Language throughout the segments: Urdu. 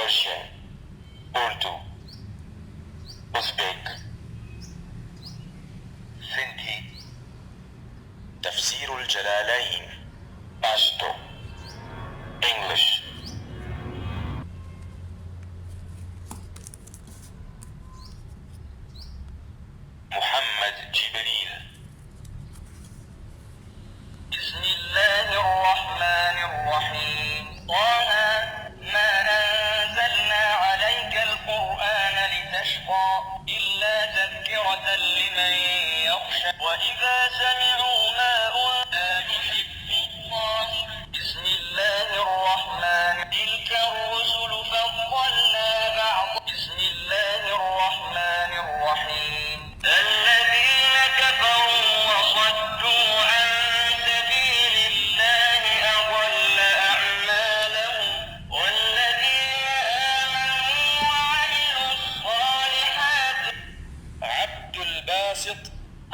Persian, Urdu, Uzbek, Sindhi, Tafseer Al-jalalain, Pashto, English. Muhammad Jibreel. Bismillahirrahmanirrahim. Taha ma anzalna alayka al-Qur'ana litashqa illa tadhkiratan liman yakhsha wa idha sami'u ma unzila yuhibbullah. Bismillahirrahman. Tilka ar-rusul faddalna ba'd. Bismillahirrahmanirrahim. الذين كفروا وصدوا عن سبيل الله أضل أعمالهم والذين آمنوا وعملوا الصالحات عبد الباسط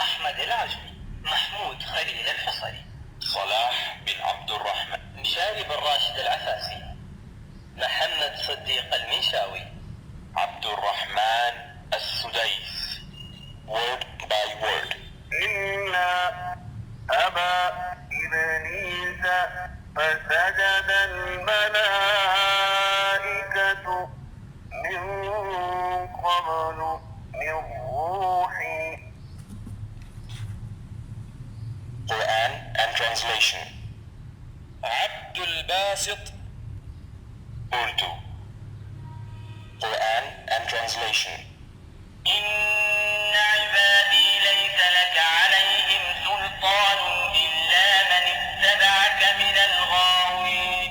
أحمد العجمي محمود خليل الحصري صلاح بن عبد الرحمن مشاري بن راشد العفاسي محمد صديق المنشاوي عبد الرحمن السديس word by word. إلا أبا إبليس فسجد الملائكة من قبل من روحي. Quran and translation. Abdul Basit Urdu. Quran and translation. إن عبادي ليس لك عليهم سلطان إلا من اتبعك من الغاوين.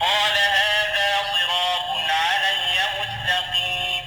قال هذا صراط علي مستقيم.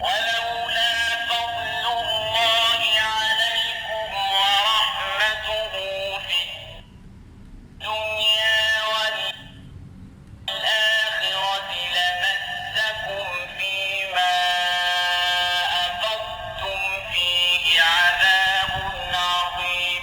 ولولا فضل الله عليكم ورحمته في الدنيا والآخرة لمسكم فيما أفضتم فيه عذاب عظيم.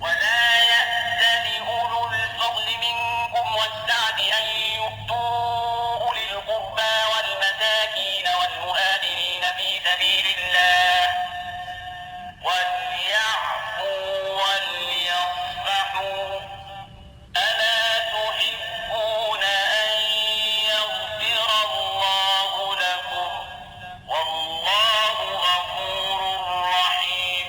ولا يأتل أولو الفضل منكم والسعة أن يؤتوا أولي القربى والمساكين والمهاجرين في سبيل الله وليعفوا وليصفحوا ألا تحبون أن يغفر الله لكم والله غفور رحيم.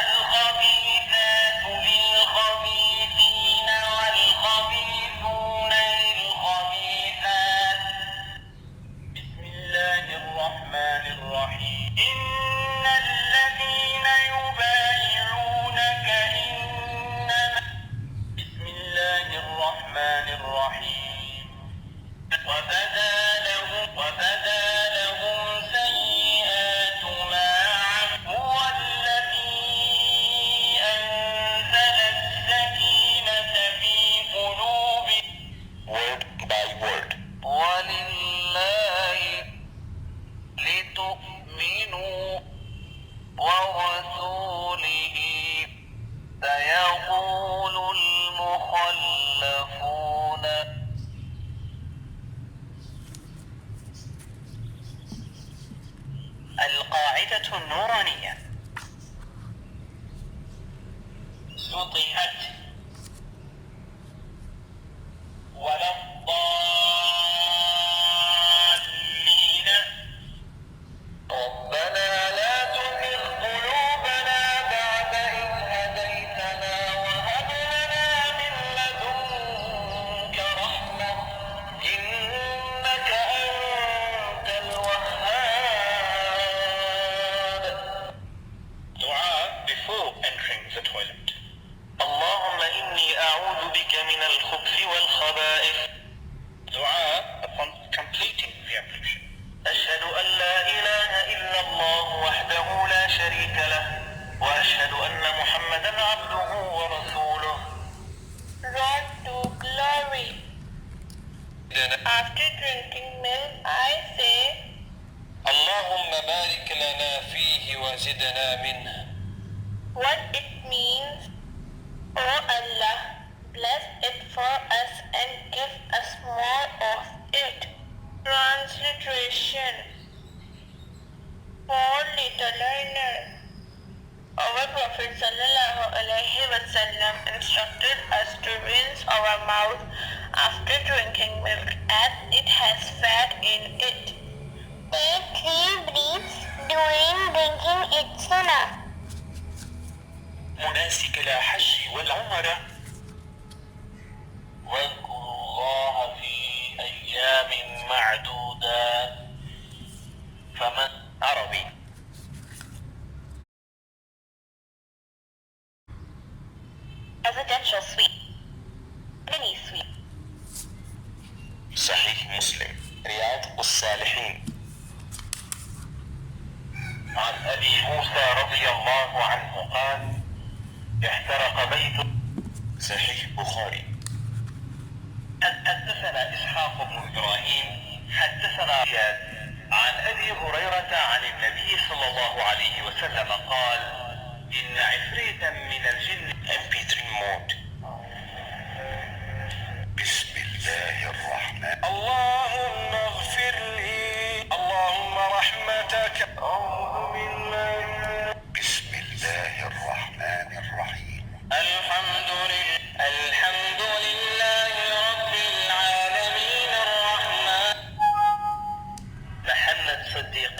الخبيثات للخبيثين والخبيثون للخبيثات. بسم الله الرحمن الرحيم. إن الذين يبايعونك إنما بسم الله الرحمن الرحيم. وبدا لهم سيئات وزدنا. After drinking milk, I say, اللهم بارك لنا فيه وزدنا منه. what it means, O Allah, bless it for us and give us more of it. Transliteration. For little learner. Our Prophet ﷺ instructed us to rinse our mouth after drinking milk as it has fat in it. Take 3 breaths during drinking it sunnah. مناسك الحج والعمرة. واذكروا الله في أيام معدودات. فمن عربي. Residential suite. Mini suite. صحيح مسلم. رياض الصالحين. عن أبي موسى رضي الله عنه قال: احترق بيت. صحيح بخاري. حدثنا إسحاق بن إبراهيم حدثنا زياد عن أبي هريرة عن النبي صلى الله عليه وسلم قال: إن عفريتا من الجن. Mp3 mode. بسم الله الرحمن. اللهم اغفر لي. اللهم رحمتك. أعوذ بالله. بسم الله الرحمن الرحيم. الحمد لله رب العالمين الرحمن. محمد صديق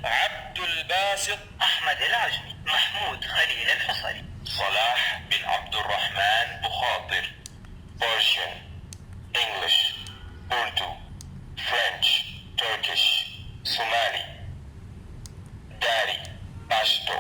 عبد الباسط أحمد العجمي محمود خليل الحصري صلاح بن عبد الرحمن بخاطر Persian English Urdu French Turkish Somali Dari Pashto